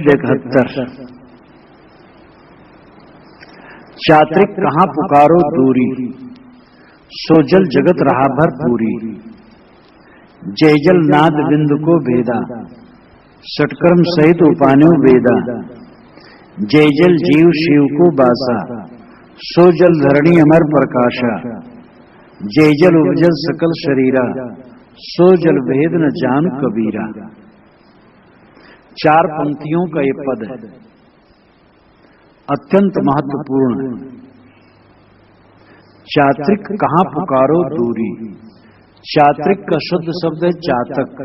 71। चात्रिक कहाँ पुकारो दूरी, सो जल जगत रहा भरपूरी। जय जल नाद बिंदु को भेदा, सटकर्म सहित उपान्यो वेदा। जय जल जीव शिव को बासा, सो जल धरणी अमर प्रकाशा। जय जल उपजल सकल शरीरा, सो जल भेद न जान कबीरा। 4 पंक्तियों का ये पद है, अत्यंत महत्वपूर्ण। चात्रिक कहाँ पुकारो दूरी। चात्रिक का शुद्ध शब्द है चातक।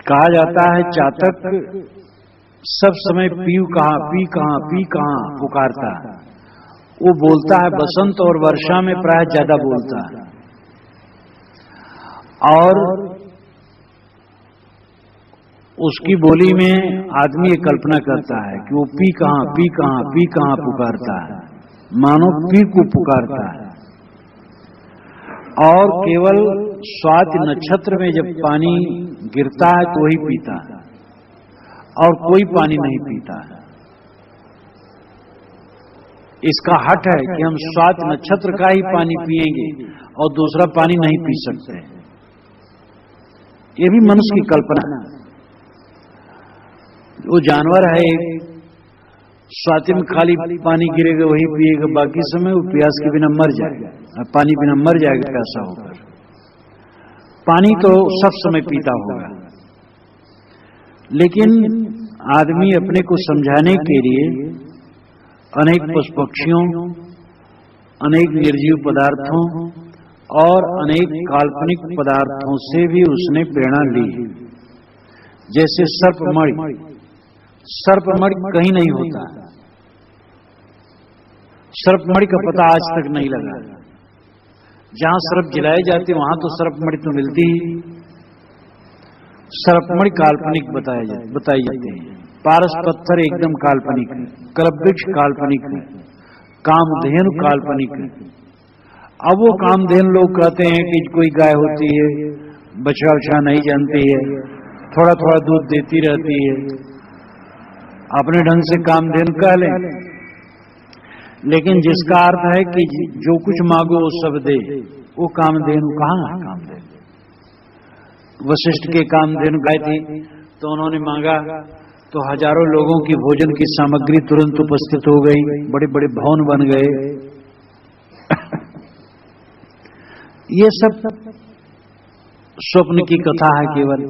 कहा जाता है चातक सब समय पीऊ कहाँ, पी कहाँ, पी कहाँ पुकारता है। वो बोलता है बसंत और वर्षा में प्राय ज्यादा बोलता है, और उसकी बोली में आदमी ये कल्पना करता है कि वो पी कहाँ, पी कहाँ, पी कहाँ पुकारता है, मानो पी को पुकारता है। और केवल स्वाति नक्षत्र में जब पानी गिरता है तो वही पीता है, और कोई पानी नहीं पीता है। इसका हट है कि हम स्वाति नक्षत्र का ही पानी पिएंगे और दूसरा पानी नहीं पी सकते। ये भी मनुष्य की कल्पना है। वो जानवर है, स्वाति में खाली पानी गिरेगा वही पिएगा, बाकी समय वो प्यास के बिना मर जाएगा, पानी बिना मर जाएगा प्यासा होकर। पानी तो सब समय पीता होगा, लेकिन आदमी अपने को समझाने के लिए अनेक पशु पक्षियों, अनेक निर्जीव पदार्थों और अनेक काल्पनिक पदार्थों से भी उसने प्रेरणा ली। जैसे सर्पमणि, सर्पमणि कहीं नहीं होता, सर्पमणि का पता आज तक नहीं लगा। जहां सर्प जलाए जाते वहां तो सर्पमणि तो मिलती ही। सर्पमणि काल्पनिक बताई जाती है। पारस पत्थर एकदम काल्पनिक है, कलवृक्ष काल्पनिक है, कामधेनु काल्पनिक है। अब वो कामधेनु लोग कहते हैं कि कोई गाय होती है, बछड़ा उछड़ा नहीं जानती है, थोड़ा थोड़ा दूध देती रहती है, अपने ढंग से कामधेनु कह लें। लेकिन जिसका अर्थ है कि जो कुछ मांगो वो सब दे, वो कामधेनु कहाँ है? कामधेनु वशिष्ठ के कामधेनु गाय थी, तो उन्होंने मांगा तो हजारों लोगों की भोजन की सामग्री तुरंत उपस्थित हो गई, बड़े बड़े भवन बन गए। ये सब स्वप्न की कथा है केवल।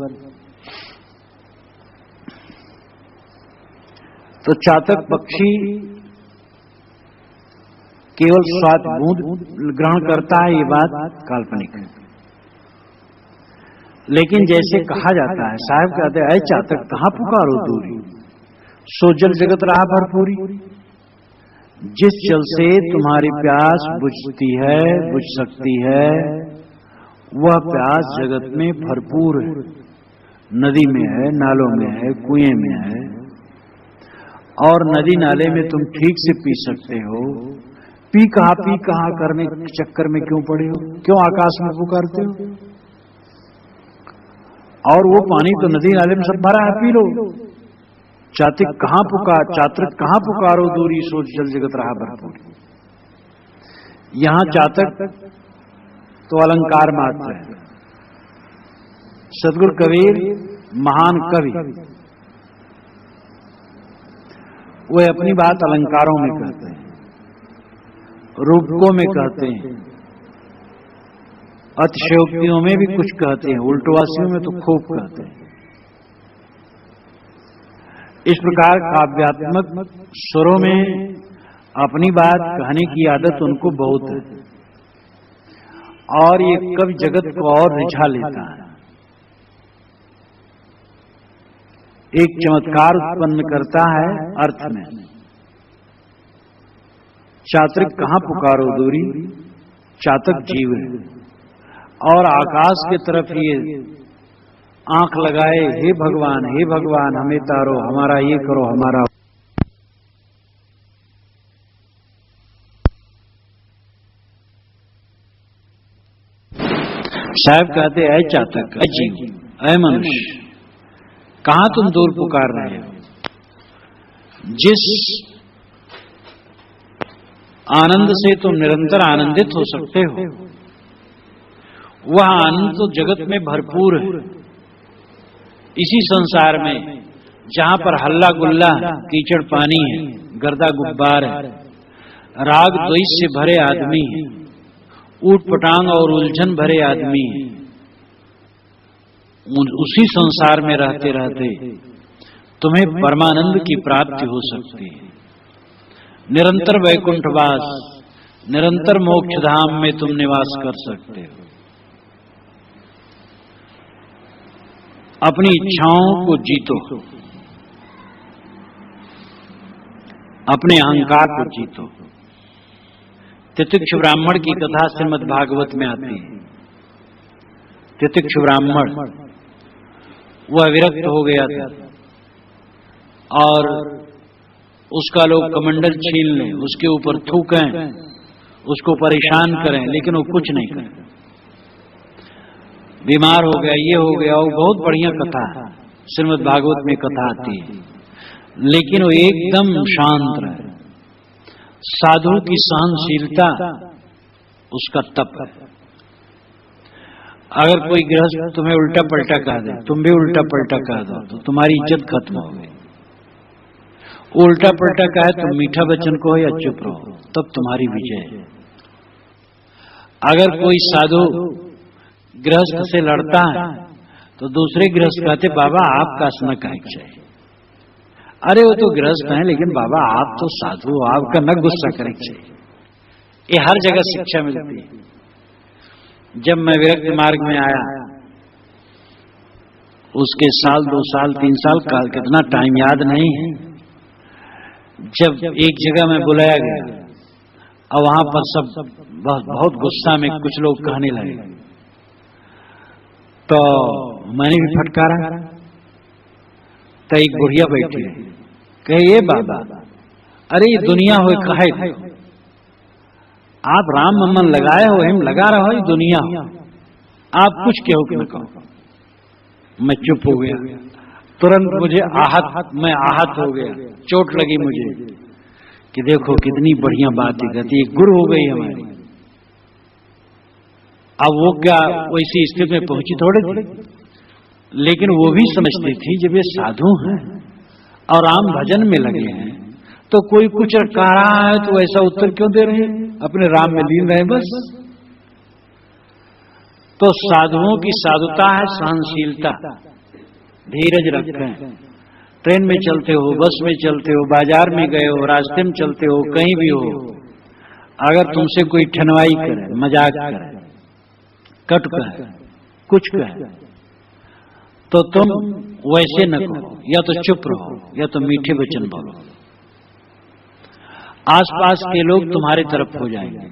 तो चातक पक्षी केवल स्वाद बूंद ग्रहण करता है, ये बात काल्पनिक है। लेकिन जैसे कहा जाता है, साहब कहते हैं, ऐ चातक कहाँ पुकारो दूरी, सो जल जगत रहा भरपूरी। जिस जल से तुम्हारी प्यास बुझती है, बुझ सकती है, वह प्यास जगत में भरपूर है। नदी में है, नालों में है, कुएं में है, और नदी नाले में तुम ठीक से पी सकते हो। पी कहाँ करने के चक्कर में क्यों पड़े हो? क्यों आकाश में पुकारते हो? और वो पानी तो नदी नाले में सब भरा है, पी लो। चात्रिक कहाँ पुकारो दूरी, सोच जल जगत रहा भरपूर। यहां चातक तो अलंकार मात्र है। सदगुरु कबीर महान कवि, वे अपनी बात अलंकारों में कहते हैं, रूपकों में कहते हैं, अतिशयोक्तियों में भी कुछ कहते हैं, उल्टवासियों में तो खूब कहते हैं। इस प्रकार काव्यात्मक स्वरों में अपनी बात कहने की आदत उनको बहुत है, और ये कवि जगत को और रिझा लेता है, एक चमत्कार उत्पन्न करता है अर्थ में। चात्रिक कहाँ पुकारो दूरी, चातक जीव है, और आकाश की तरफ ये आंख लगाए, हे भगवान हमें तारो, हमारा ये करो, हमारा। साहब कहते, ऐ चातक, ऐ जीव, ऐ मनुष्य, कहां तुम दूर पुकार रहे हो? जिस आनंद से तुम निरंतर आनंदित हो सकते हो, वह आनंद तो जगत में भरपूर है। इसी संसार में जहां पर हल्ला गुल्ला कीचड़ पानी है, गर्दा गुब्बार है, राग द्वेष से भरे आदमी है, ऊट पटांग और उलझन भरे आदमी है, उसी संसार में रहते रहते तुम्हें परमानंद की प्राप्ति हो सकती है। निरंतर वैकुंठवास, निरंतर मोक्ष धाम में तुम निवास कर सकते हो। अपनी इच्छाओं को जीतो, अपने अहंकार को जीतो। तितिक्ष ब्राह्मण की कथा श्रीमद् भागवत में आती है। तितिक्ष ब्राह्मण वह विरक्त हो गया था और उसका लोग कमंडल छीन लें, उसके ऊपर थूकें, उसको परेशान करें, लेकिन वो कुछ नहीं करे। बीमार हो गया, ये हो गया, वो बहुत बढ़िया कथा है, श्रीमद् भागवत में कथा आती है, लेकिन वो एकदम शांत रहे। साधु की सहनशीलता उसका तप है। अगर कोई गृहस्थ तुम्हें उल्टा पलटा कह दे, तुम भी उल्टा पलटा कह दो, तो तुम्हारी इज्जत खत्म हो गई। उल्टा पलटा कहे तुम मीठा वचन को या चुप रहो, तब तुम्हारी विजय है। अगर कोई साधु गृहस्थ से लड़ता है तो दूसरे गृहस्थ कहते बाबा आपका न कहे चाहिए। अरे वो तो गृहस्थ हैं, लेकिन बाबा आप तो साधु हो, आपका न गुस्सा करे चाहिए। ये हर जगह शिक्षा मिलती है। जब मैं विरक्त मार्ग में आया, उसके साल 2 साल 3 साल का कितना टाइम याद नहीं है, जब एक जगह में बुलाया गया और वहां पर सब बहुत गुस्सा में कुछ लोग कहने लगे, तो मैंने भी फटकारा। तो एक बुढ़िया बैठी है, कहे ये बाबा, अरे ये दुनिया हो कहे आप राम मन लगाए हो, हम लगा रहा हो, ये दुनिया हो, आप कुछ कहो कि न कहो। मैं चुप हो गया। तुरंत मुझे मैं आहत हो गया, चोट लगी मुझे कि देखो कितनी बढ़िया बात है, कहती है गुरु हो गई हमारी। अब वो क्या वैसी स्थिति में पहुंची थोड़े थी, लेकिन वो भी समझती थी जब ये साधु हैं और राम भजन में लगे हैं तो कोई कुछ कह रहा है तो ऐसा उत्तर क्यों दे रहे हैं, अपने राम में लीन रहे बस। तो साधुओं की साधुता है सहनशीलता, धीरज रखें। ट्रेन में चलते हो, बस में चलते हो, बाजार में गए हो, रास्ते में चलते हो, कहीं भी हो, अगर तुमसे कोई ठनवाई करे, मजाक करे, कट कहे, कुछ कहे, तो तुम वैसे न कहो, या तो चुप रहो या तो मीठे वचन बोलो। आसपास के लोग तुम्हारी तरफ हो जाएंगे।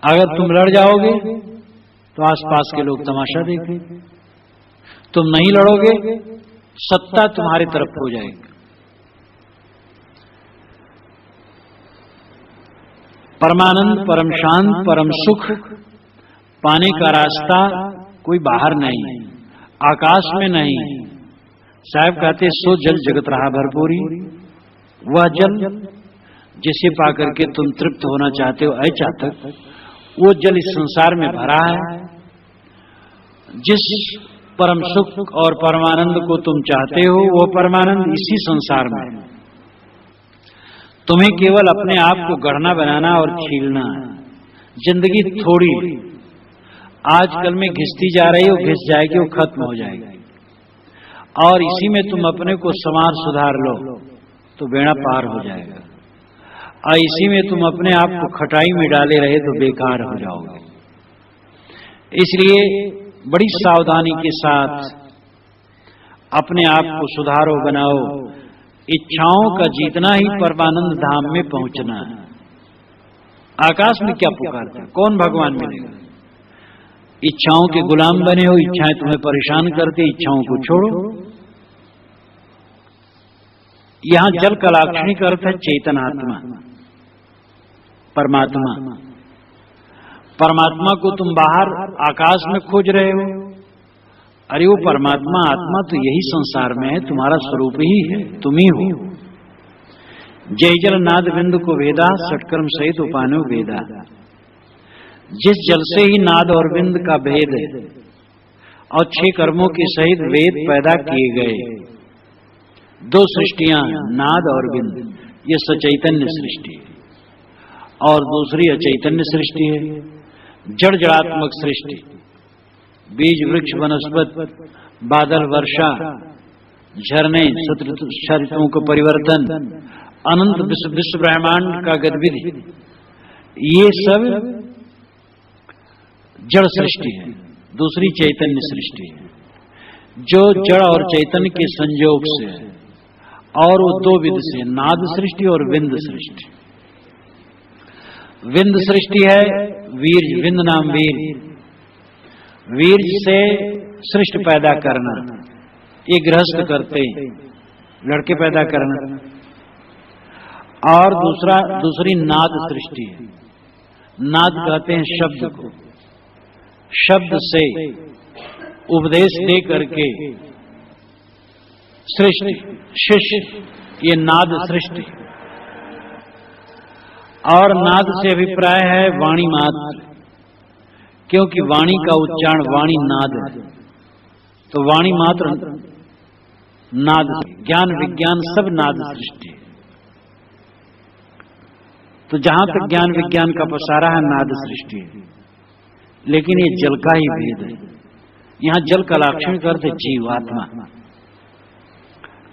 अगर तुम लड़ जाओगे तो आसपास के लोग तमाशा देखेंगे। तुम नहीं लड़ोगे, सत्ता तुम्हारी तरफ हो जाएगी। परमानंद, परम शांत, परम सुख पाने का रास्ता कोई बाहर नहीं है, आकाश में नहीं। साहब कहते सो जल जगत रहा भरपूरी, वह जल जिसे पाकर के तुम तृप्त होना चाहते हो ऐ चातक, वो जल इस संसार में भरा है। जिस परम सुख और परमानंद को तुम चाहते हो, वो परमानंद इसी संसार में है। तुम्हें केवल अपने आप को गढ़ना बनाना और छीलना है। जिंदगी थोड़ी आजकल में घिसती जा रही हो, घिस जाएगी, वो खत्म हो जाएगी, और इसी में तुम अपने को संवार सुधार लो तो बेड़ा पार हो जाएगा, और इसी में तुम अपने आप को खटाई में डाले रहे तो बेकार हो जाओगे। इसलिए बड़ी सावधानी के साथ अपने आप को सुधारो, बनाओ। इच्छाओं का जीतना ही परमानंद धाम में पहुंचना है। आकाश में क्या पुकारते, कौन भगवान मिलेगा? इच्छाओं के गुलाम बने हो, इच्छाएं तुम्हें परेशान करती, इच्छाओं को छोड़ो। यहां जल का लाक्षणिक अर्थ है चेतनात्मा, परमात्मा। परमात्मा को तुम बाहर आकाश में खोज रहे हो, अरे वो परमात्मा आत्मा तो यही संसार में है, तुम्हारा स्वरूप ही है, तुम ही हो। जय जल नाद बिंदु को वेदा, षटकर्म सहित उपानो वेदा। जिस जल से ही नाद और बिंद का भेद है और 6 कर्मों के सहित वेद पैदा किए गए, 2 सृष्टियां नाद और बिंद, ये सचैतन्य सृष्टि है और दूसरी अचैतन्य सृष्टि है, जड़ जड़ात्मक सृष्टि। बीज वृक्ष वनस्पति, बादल वर्षा, झरने, ऋतुओं का परिवर्तन, अनंत विश्व ब्रह्मांड का गतिविधि, ये सब जड़ सृष्टि है। दूसरी चैतन्य सृष्टि है जो जड़ और चैतन्य के संयोग से है और वो 2 विध से, नाद सृष्टि और विंद सृष्टि। विंद सृष्टि है वीर्य, विंद नाम वीर्य, वीर्य से सृष्टि पैदा करना, ये गृहस्थ करते हैं, लड़के पैदा करना। और दूसरी नाद सृष्टि है। नाद कहते हैं शब्द को, शब्द से उपदेश दे करके सृष्टि, शिष्य, ये नाद सृष्टि। और नाद से अभिप्राय है वाणी मात्र, क्योंकि वाणी का उच्चारण वाणी नाद है, तो वाणी मात्र नाद। ज्ञान विज्ञान सब नाद सृष्टि है। तो जहां तक ज्ञान विज्ञान का पसारा है नाद सृष्टि है, लेकिन ये जल का ही भेद है। यहां जल का लाक्षणिक अर्थ है जीव, आत्मा।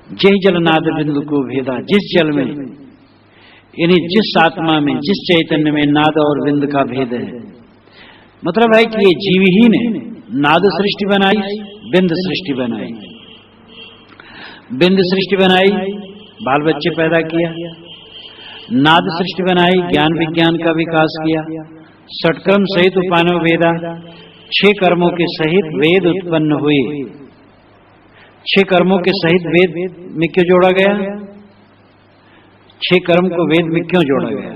जय जल नाद बिंदु को भेदा, जिस जल में यानी जिस आत्मा में, जिस चैतन्य में नाद और बिंद का भेद है, मतलब है कि ये जीव ही ने नाद सृष्टि बनाई, बिंद सृष्टि बनाई। बिंद सृष्टि बनाई, बाल बच्चे पैदा किया। नाद सृष्टि बनाई, ज्ञान विज्ञान का विकास किया। षटकर्म सहित उपानो वेदा, 6 कर्मों के सहित वेद उत्पन्न हुए। 6 कर्मों के सहित वेद में क्यों जोड़ा गया? 6 कर्म को वेद में क्यों जोड़ा गया?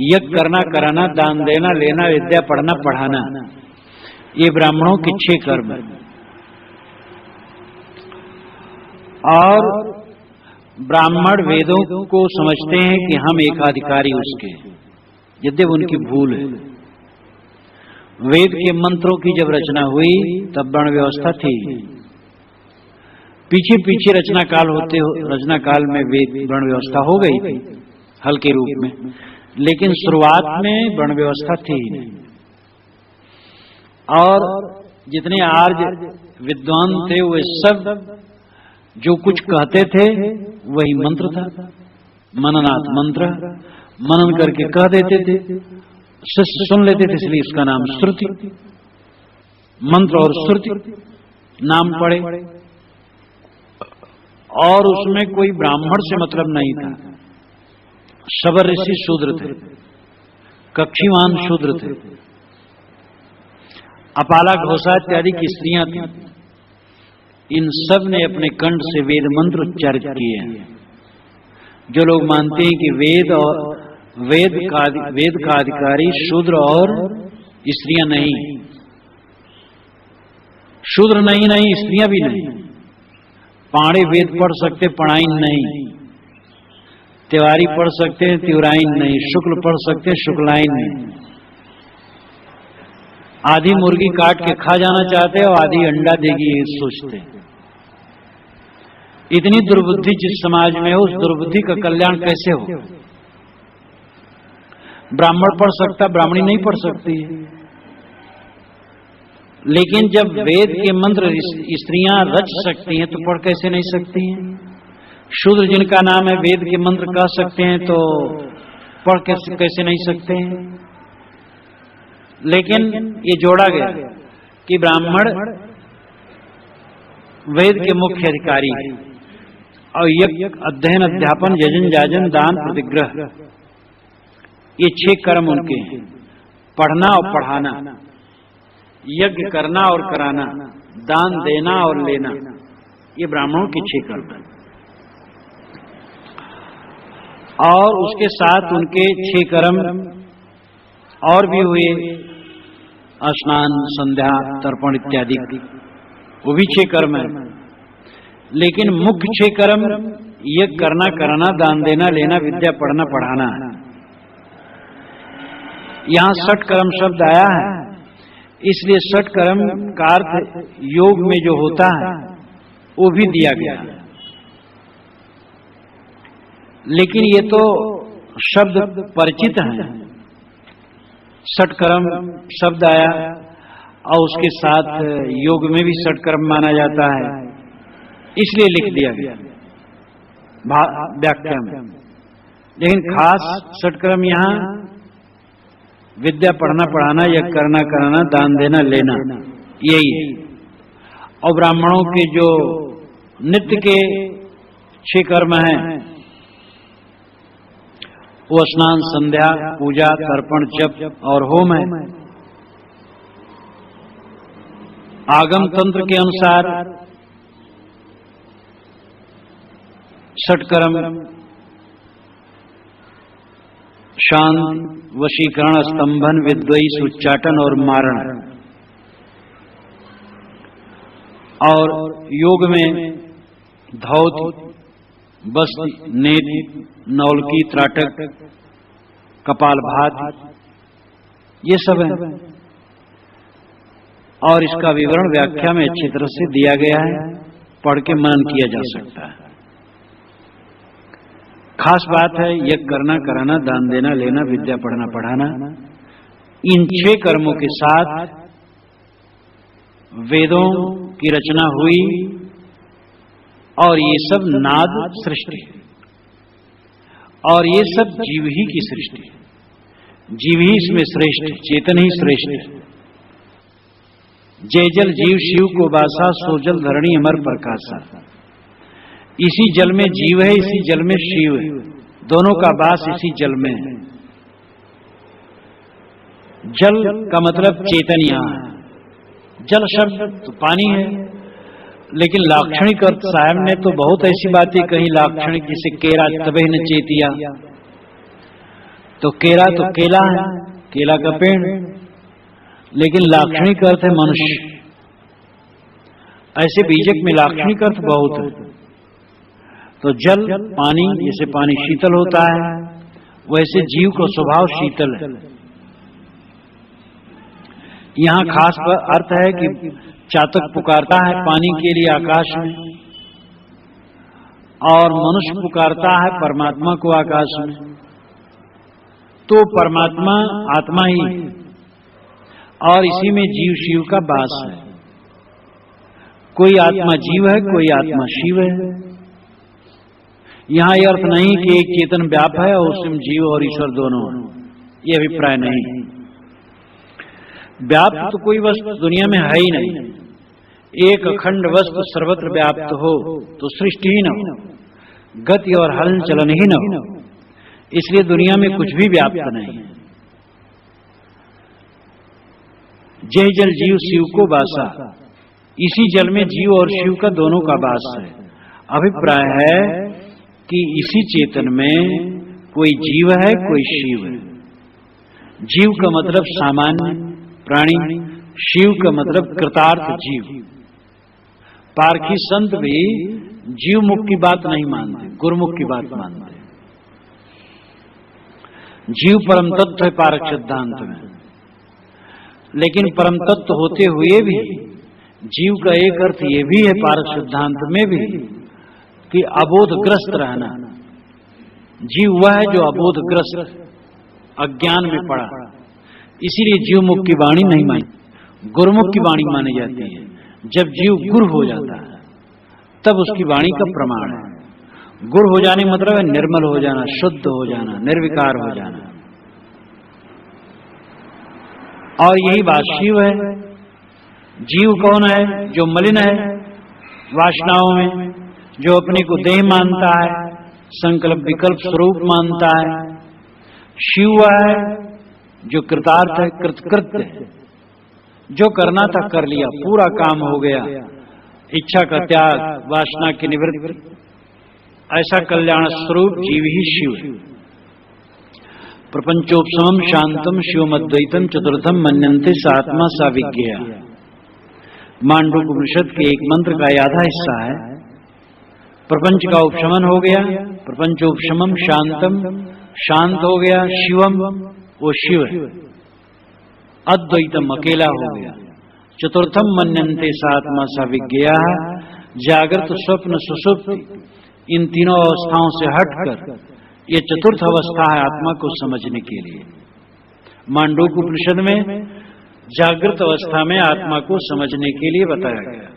यज्ञ करना, कराना, दान देना, लेना, विद्या पढ़ना, पढ़ाना, ये ब्राह्मणों के 6 कर्म। और ब्राह्मण वेदों को समझते हैं कि हम एकाधिकारी उसके, यद्यप उनकी भूल है। वेद के मंत्रों की जब रचना हुई तब वर्ण व्यवस्था थी। पीछे पीछे रचना काल में वेद वर्ण व्यवस्था हो गई थी हल्के रूप में, लेकिन शुरुआत में वर्ण व्यवस्था थी ही नहीं। और जितने आर्य विद्वान थे वे सब जो कुछ कहते थे वही मंत्र था। मननात् मंत्र, मनन करके कह देते थे, शिष्य सुन लेते थे, इसलिए उसका नाम श्रुति। मंत्र और श्रुति नाम पड़े। और उसमें कोई ब्राह्मण से मतलब नहीं था। शबर ऋषि शूद्र थे, कक्षीवान शूद्र थे, अपाला घोषा इत्यादि की स्त्रियां थी। इन सब ने अपने कंठ से वेद मंत्र उच्चारित किए हैं। जो लोग मानते हैं कि वेद का अधिकारी शूद्र और स्त्रियां नहीं, शूद्र नहीं, स्त्रियां भी नहीं। पाणे वेद पढ़ सकते, पढ़ाइन नहीं। तिवारी पढ़ सकते हैं, तिवराइन नहीं। शुक्ल पढ़ सकते हैं, शुक्लाइन नहीं। आधी मुर्गी काट के खा जाना चाहते हैं और आधी अंडा देगी ये सोचते हैं। इतनी दुर्बुद्धि जिस समाज में हो, उस दुर्बुद्धि का कल्याण कैसे हो? ब्राह्मण पढ़ सकता, ब्राह्मणी नहीं पढ़ सकती। लेकिन जब वेद के मंत्र स्त्रियां रच सकती हैं तो पढ़ कैसे नहीं सकती हैं? शूद्र जिनका नाम है वेद के मंत्र कह सकते हैं तो पढ़ कैसे नहीं सकते हैं? लेकिन ये जोड़ा गया कि ब्राह्मण वेद के मुख्य अधिकारी है और यज्ञ, अध्ययन, अध्यापन, यजन, जाजन, दान, प्रतिग्रह, ये 6 कर्म उनके हैं। पढ़ना और पढ़ाना, यज्ञ करना और कराना, दान देना और लेना, ये ब्राह्मणों के 6 कर्म हैं। और उसके साथ उनके 6 कर्म और भी हुए, स्नान, संध्या, तर्पण इत्यादि। वो भी 6 कर्म है, लेकिन मुख्य 6 कर्म यज्ञ करना, कराना, दान देना, लेना, विद्या पढ़ना, पढ़ाना है। यहां 60 कर्म शब्द आया है, इसलिए 60 कर्म का अर्थ योग में जो होता है वो भी दिया गया है। लेकिन ये तो शब्द परिचित हैं। 60 कर्म शब्द आया और उसके साथ योग में भी 60 कर्म माना जाता है, इसलिए लिख दिया गया व्याख्या में। लेकिन खास 60 कर्म यहाँ विद्या पढ़ना, पढ़ाना, यज्ञ करना, कराना, दान देना, लेना, यही है। और ब्राह्मणों के जो नित्य के 6 कर्म हैं वो स्नान, संध्या, पूजा, तर्पण, जप और होम है। आगम तंत्र के अनुसार 60 कर्म शांति, वशीकरण, स्तंभन, विद्वेष, उच्चाटन और मारण। और योग में धौत, बस्ती, नेति, नौलकी, त्राटक, कपालभाति, ये सब है। और इसका विवरण व्याख्या में अच्छी तरह से दिया गया है, पढ़ के मनन किया जा सकता है। खास बात है यज्ञ करना, कराना, दान देना, लेना, विद्या पढ़ना, पढ़ाना। इन 6 कर्मों के साथ वेदों की रचना हुई और ये सब नाद सृष्टि है, और ये सब जीव ही की सृष्टि है। जीव ही इसमें श्रेष्ठ, चेतन ही श्रेष्ठ है। जय जल जीव शिव को बासा, सो जल धरणी अमर प्रकाशा। इसी जल में जीव है, इसी जल में शिव है, दोनों का वास इसी जल में है। जल का मतलब चेतन यहाँ है। जल शब्द तो पानी है, लेकिन लाक्षणिक अर्थ साहब ने तो बहुत ऐसी बातें कही लाक्षणिक, जिसे केरा तबे न चेतिया। तो केरा तो केला है, केला का पेड़, लेकिन लाक्षणिक अर्थ है मनुष्य। ऐसे बीजक में लाक्षणिक अर्थ बहुत है। तो जल पानी, जैसे पानी शीतल होता है, वैसे जीव का स्वभाव शीतल है। यहाँ खास अर्थ है कि चातक पुकारता है पानी के लिए आकाश में, और मनुष्य पुकारता है परमात्मा को आकाश में। तो परमात्मा आत्मा ही, और इसी में जीव शिव का वास है। कोई आत्मा जीव है, कोई आत्मा शिव है। यहाँ यह अर्थ नहीं कि एक चेतन व्याप है और उसमें जीव और ईश्वर दोनों हैं, ये अभिप्राय नहीं। व्याप्त तो कोई वस्तु दुनिया में है ही नहीं। एक अखंड वस्तु सर्वत्र व्याप्त हो तो सृष्टि ही न हो, गति और हलचलन ही न हो। इसलिए दुनिया में कुछ भी व्याप्त नहीं। जय जल जीव शिव को वासा, इसी जल में जीव और शिव का दोनों का वास है। अभिप्राय है कि इसी चेतन में कोई जीव है, कोई शिव है। जीव का मतलब सामान्य प्राणी, शिव का मतलब कृतार्थ जीव। पारखी संत भी जीव मुख की बात नहीं मानते, गुरुमुख की बात मानते। जीव परम तत्व है पारक सिद्धांत में, लेकिन परम तत्व होते हुए भी जीव का एक अर्थ ये भी है पारक सिद्धांत में भी कि अबोधग्रस्त रहना। जीव वह है जो अबोधग्रस्त, अज्ञान में पड़ा। इसीलिए जीव मुख की वाणी नहीं मानी, गुरुमुख की वाणी मानी जाती है। जब जीव गुरु हो जाता है तब उसकी वाणी का प्रमाण है। गुरु हो जाने मतलब है निर्मल हो जाना, शुद्ध हो जाना, निर्विकार हो जाना। और यही बात शिव है। जीव कौन है? जो मलिन है वासनाओं में, जो अपने को देह मानता है, संकल्प विकल्प स्वरूप मानता है। शिव है जो कृतार्थ है, कृतकृत्य है, जो करना था कर लिया, पूरा काम हो गया, इच्छा का त्याग, वासना की निवृत्ति, ऐसा कल्याण स्वरूप जीव ही शिव है। प्रपंचोपशमम शांतम शिवमद्वैतम चतुर्थम मन्यन्ते सात्मा सा विज्ञेया। मांडूक्योपनिषद के एक मंत्र का आधा हिस्सा है। प्रपंच का उपशमन हो गया, प्रपंचोपशमम शांतम, शांत हो गया। शिवम, वो शिव है। अद्वैतम, अकेला हो गया। चतुर्थम मन्यन्ते सात्मा सा विज्ञा, जागृत स्वप्न सुषुप्ति, इन तीनों अवस्थाओं से हटकर ये चतुर्थ अवस्था है आत्मा को समझने के लिए। मांडूक्योपनिषद में जागृत अवस्था में आत्मा को समझने के लिए बताया गया,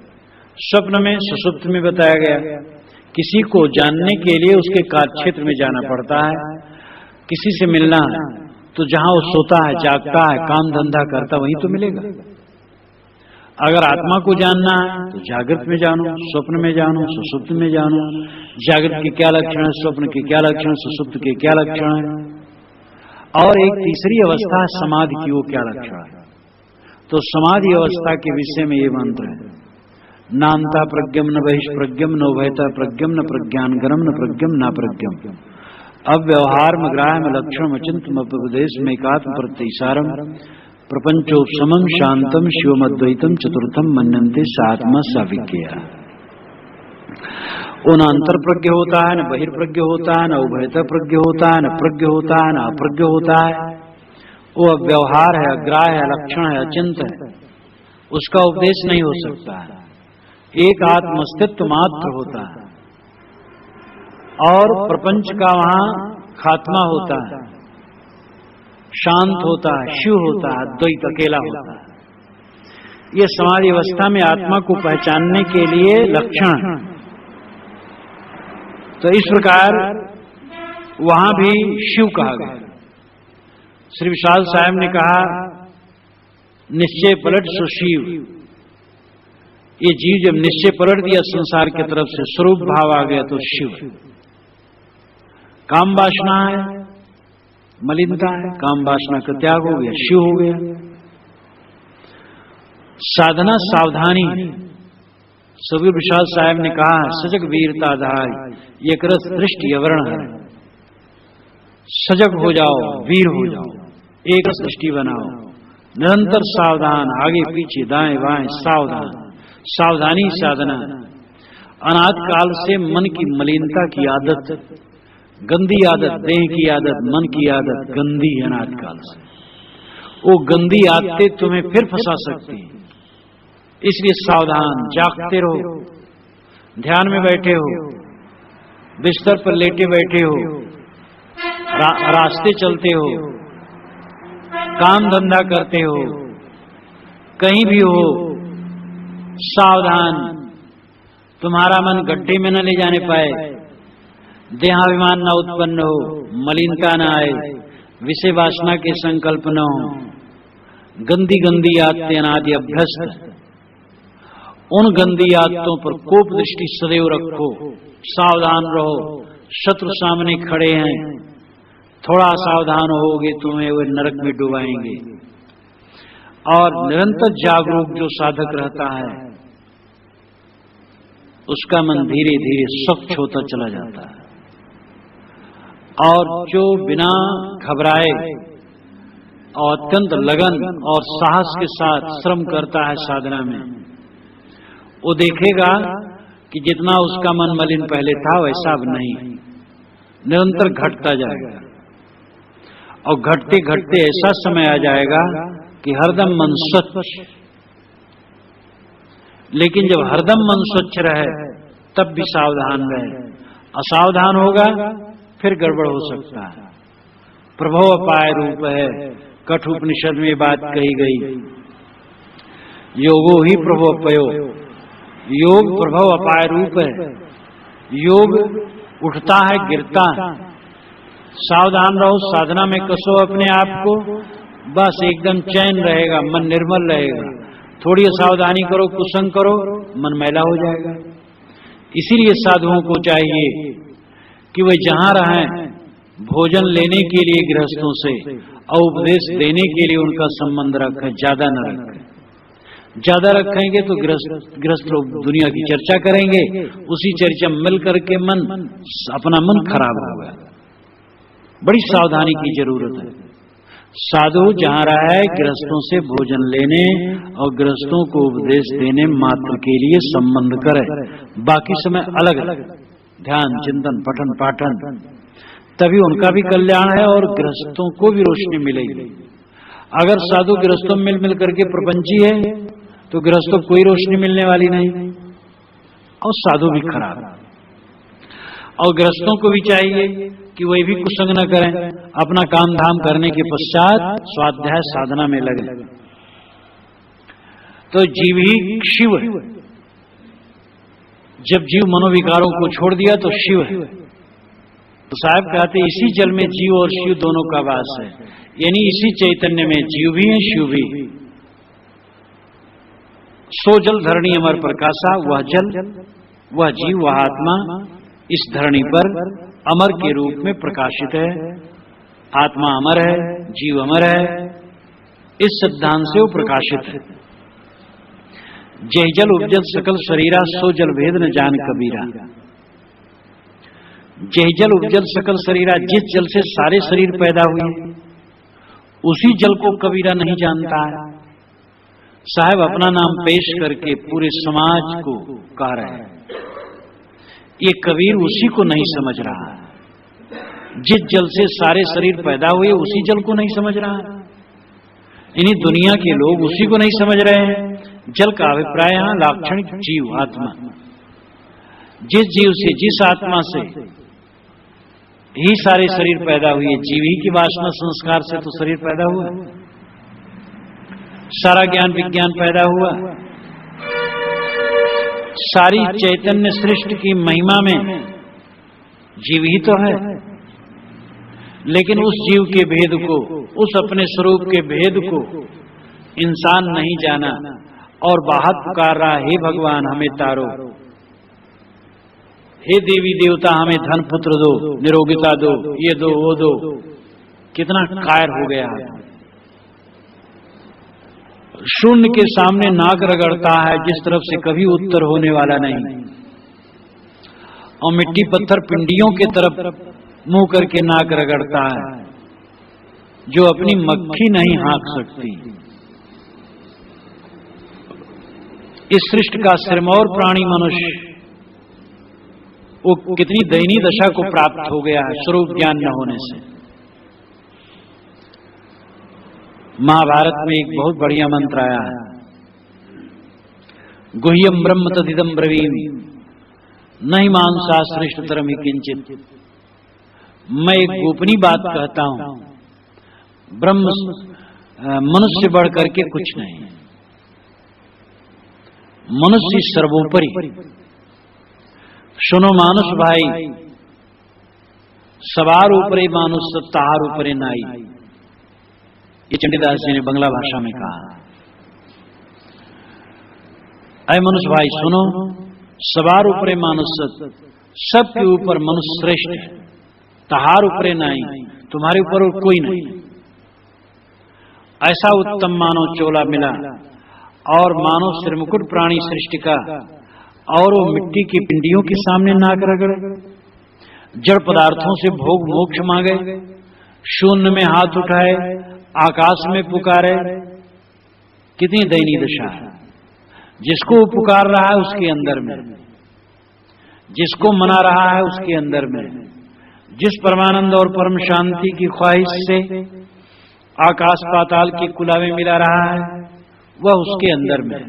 स्वप्न में सुषुप्त में बताया गया। किसी को जानने के लिए उसके कार्यक्षेत्र में जाना पड़ता है। किसी से मिलना है तो जहां वो सोता है, जागता है, काम धंधा करता, वहीं तो मिलेगा। अगर आत्मा को जानना है तो जागृत में जानो, स्वप्न में जानो, सुषुप्त में जानो। जागृत के क्या लक्षण है, स्वप्न के क्या लक्षण, सुषुप्त के क्या लक्षण है, और एक तीसरी अवस्था है समाधि की, वो क्या लक्षण है। तो समाधि अवस्था के विषय में ये मंत्र है, नान्ता प्रज्ञम न बहिष्प्रज्ञम न उभयता प्रज्ञम न प्रज्ञानगरम न प्रज्ञम न प्रज्ञम, अव्यवहार ग्राह्य लक्षण अचिंतम उपदेश में एकात्म प्रत्ययसारम, प्रपंचोपशमम शांतम शिवमद्वैतम चतुर्थम मन्यन्ते सात्मा साविज्ञा। वो न अंतर प्रज्ञ होता है, न बहिर्प्रज्ञ होता है, न उभयता प्रज्ञ होता है, न प्रज्ञ होता है, न अप्रज्ञ होता है। वो अव्यवहार है, अग्राह्य है, लक्षण है, अचिंत है, उसका उपदेश नहीं हो सकता है। एक आत्म अस्तित्व मात्र होता है और प्रपंच का वहां खात्मा होता है, शांत होता है, शिव होता है, अद्वैत अकेला होता है। ये समाधि अवस्था में आत्मा को पहचानने के लिए लक्षण। तो इस प्रकार वहां भी शिव कहा गया। श्री विशाल साहब ने कहा, निश्चय पलट सो शिव। ये जीव जब निश्चय पलट दिया संसार की तरफ से, स्वरूप भाव आ गया तो शिव। काम वासना है, मलिनता है, काम वासना का त्याग हो गया, शिव हो गया। साधना सावधानी, सभी विशाल साहब ने कहा, सजग वीरता धाय, ये करस दृष्टि अवरण है। सजग हो जाओ, वीर हो जाओ, एक दृष्टि बनाओ, निरंतर सावधान, आगे पीछे दाएं बाएं सावधान। सावधानी साधना। अनाद काल से मन की मलिनता की आदत, गंदी आदत, देह की आदत, मन की आदत गंदी है अनाद काल से। वो गंदी आदतें तुम्हें फिर फंसा सकती हैं, इसलिए सावधान, जागते रहो। ध्यान में बैठे हो, बिस्तर पर लेटे बैठे हो, रास्ते चलते हो, काम धंधा करते हो, कहीं भी हो, सावधान। तुम्हारा मन गड्ढे में न ले जाने पाए, देहाभिमान न उत्पन्न हो, मलिनता न आए, विषय वासना के संकल्प न हो, गंदी गंदी आदतें अनादि अभ्यस्त। उन गंदी आदतों पर कोप दृष्टि सदैव रखो, सावधान रहो। शत्रु सामने खड़े हैं, थोड़ा सावधान होगे तुम्हें वे नरक में डुबाएंगे। और निरंतर जागरूक जो साधक रहता है उसका मन धीरे धीरे स्वच्छ होता चला जाता है। और जो बिना घबराए और अत्यंत लगन और साहस के साथ श्रम करता है साधना में, वो देखेगा कि जितना उसका मन मलिन पहले था वैसा अब नहीं, निरंतर घटता जाएगा। और घटते घटते ऐसा समय आ जाएगा कि हरदम मन स्वच्छ। लेकिन जब हरदम मन स्वच्छ रहे तब भी सावधान रहे, असावधान होगा फिर गड़बड़ हो सकता है। प्रभव अपाय रूप है, कठोपनिषद में बात कही गई, योगो ही प्रभव अपयो। योग प्रभव अपाय रूप है, योग उठता है गिरता है। सावधान रहो, साधना में कसो अपने आप को, बस एकदम चैन रहेगा, मन निर्मल रहेगा। थोड़ी सावधानी करो, कुसंग करो, मन मैला हो जाएगा। इसीलिए साधुओं को चाहिए कि वे जहां रहें भोजन लेने के लिए गृहस्थों से और उपदेश देने के लिए उनका संबंध रखें, ज्यादा न रखें। ज्यादा रखेंगे तो गृहस्थ लोग दुनिया की चर्चा करेंगे, उसी चर्चा में मिल करके अपना मन खराब होगा। बड़ी सावधानी की जरूरत है। साधु जहां रहा है गृहस्थों से भोजन लेने और गृहस्थों को उपदेश देने मात्र के लिए संबंध करे, बाकी समय अलग अलग ध्यान चिंतन पठन पाठन, तभी उनका भी कल्याण है और गृहस्थों को भी रोशनी मिलेगी। अगर साधु गृहस्थों में मिल करके प्रपंची है तो गृहस्थों को कोई रोशनी मिलने वाली नहीं, और साधु भी खराब। और गृहस्थों को भी चाहिए कि वही भी कुसंग न करें, अपना काम धाम करने के पश्चात स्वाध्याय साधना में लगे। तो जीव ही शिव है। जब जीव मनोविकारों को छोड़ दिया तो शिव है। तो साहब कहते इसी जल में जीव और शिव दोनों का वास है, यानी इसी चैतन्य में जीव भी है शिव भी। सो जल धरणी अमर प्रकाशा, वह जल वह जीव वह आत्मा इस धरणी पर अमर के रूप में प्रकाशित है। आत्मा अमर है, जीव अमर है, इस सिद्धांत से वो प्रकाशित है। जय जल उपजल सकल शरीरा, सो जल भेद न जान कबीरा। जय जल उपजल सकल शरीरा, जिस जल से सारे शरीर पैदा हुए उसी जल को कबीरा नहीं जानता है। साहब अपना नाम पेश करके पूरे समाज को कह रहे हैं, ये कबीर उसी को नहीं समझ रहा है। जिस जल से सारे शरीर पैदा हुए उसी जल को नहीं समझ रहा है। इन्हीं दुनिया के लोग उसी को नहीं समझ रहे हैं। जल का अभिप्राय यहां लाक्षणिक जीव आत्मा, जिस जीव से जिस आत्मा से ही सारे शरीर पैदा हुए, जीव ही की वासना संस्कार से तो शरीर पैदा हुआ, सारा ज्ञान विज्ञान पैदा हुआ, सारी चैतन्य सृष्टि की महिमा में जीव ही तो है। लेकिन उस जीव के भेद को, उस अपने स्वरूप के भेद को इंसान नहीं जाना और बाहर पुकार रहा, हे भगवान हमें तारो, हे देवी देवता हमें धन पुत्र दो, निरोगिता दो, ये दो वो दो। कितना कायर हो गया है। शून्य के सामने नाक रगड़ता है जिस तरफ से कभी उत्तर होने वाला नहीं, और मिट्टी पत्थर पिंडियों के तरफ मुंह करके नाक रगड़ता है जो अपनी मक्खी नहीं हाँक सकती। इस सृष्टि का सिरमौर प्राणी मनुष्य वो कितनी दयनीय दशा को प्राप्त हो गया है स्वरूप ज्ञान न होने से। महाभारत में एक बहुत बढ़िया मंत्र आया है, गुह्यम ब्रह्म तदिदम ब्रवीमि नहीं मांसा श्रेष्ठतरम ही किंचित। मैं एक गोपनीय बात कहता हूं, ब्रह्म मनुष्य बढ़ करके कुछ नहीं, मनुष्य सर्वोपरि। सुनो मानुष भाई, सवार ऊपरे मानुष सत्ताहार ऊपरे नाई। ये चंडीदास जी ने बंगला भाषा में कहा। अय मनुष्य भाई सुनो, सवार ऊपरे मानुष सत, सबके ऊपर मनुष्य श्रेष्ठ है, तहार ऊपरे नाई, तुम्हारे ऊपर और कोई नहीं। ऐसा उत्तम मानव चोला मिला और मानव सिरमुकुट प्राणी सृष्टि का, और वो मिट्टी की पिंडियों के सामने नाक रगड़े, जड़ पदार्थों से भोग मोक्ष मांगे, शून्य में हाथ उठाए, आकाश में पुकारे। कितनी दयनीय दशा है। जिसको पुकार रहा है उसके अंदर में, जिसको मना रहा है उसके अंदर में, जिस परमानंद और परम शांति की ख्वाहिश से आकाश पाताल के कुलावे मिला रहा है वह उसके अंदर में।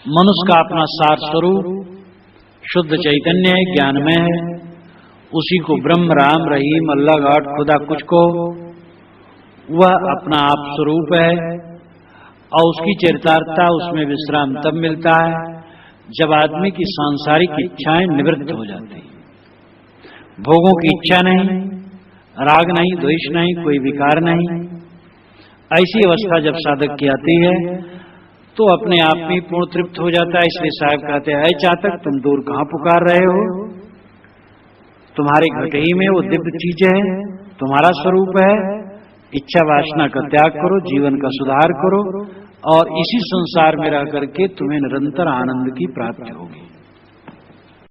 मनुष्य का अपना सार स्वरूप शुद्ध चैतन्य है, ज्ञानमय है, उसी को ब्रह्म राम रहीम अल्लाह गॉड खुदा कुछ को वह अपना आप स्वरूप है, और उसकी चरितार्थता उसमें विश्राम तब मिलता है जब आदमी की सांसारिक इच्छाएं निवृत्त हो जाती हैं। भोगों की इच्छा नहीं, राग नहीं, द्वेष नहीं, कोई विकार नहीं। ऐसी अवस्था जब साधक की आती है तो अपने आप में पूर्ण तृप्त हो जाता है। इसलिए साहब कहते हैं, ऐ चातक तुम दूर कहां पुकार रहे हो, तुम्हारे घटे ही में वो दिव्य चीज है, तुम्हारा स्वरूप है। इच्छा वासना का त्याग करो, जीवन का सुधार करो, और इसी संसार में रह करके तुम्हें निरंतर आनंद की प्राप्ति होगी।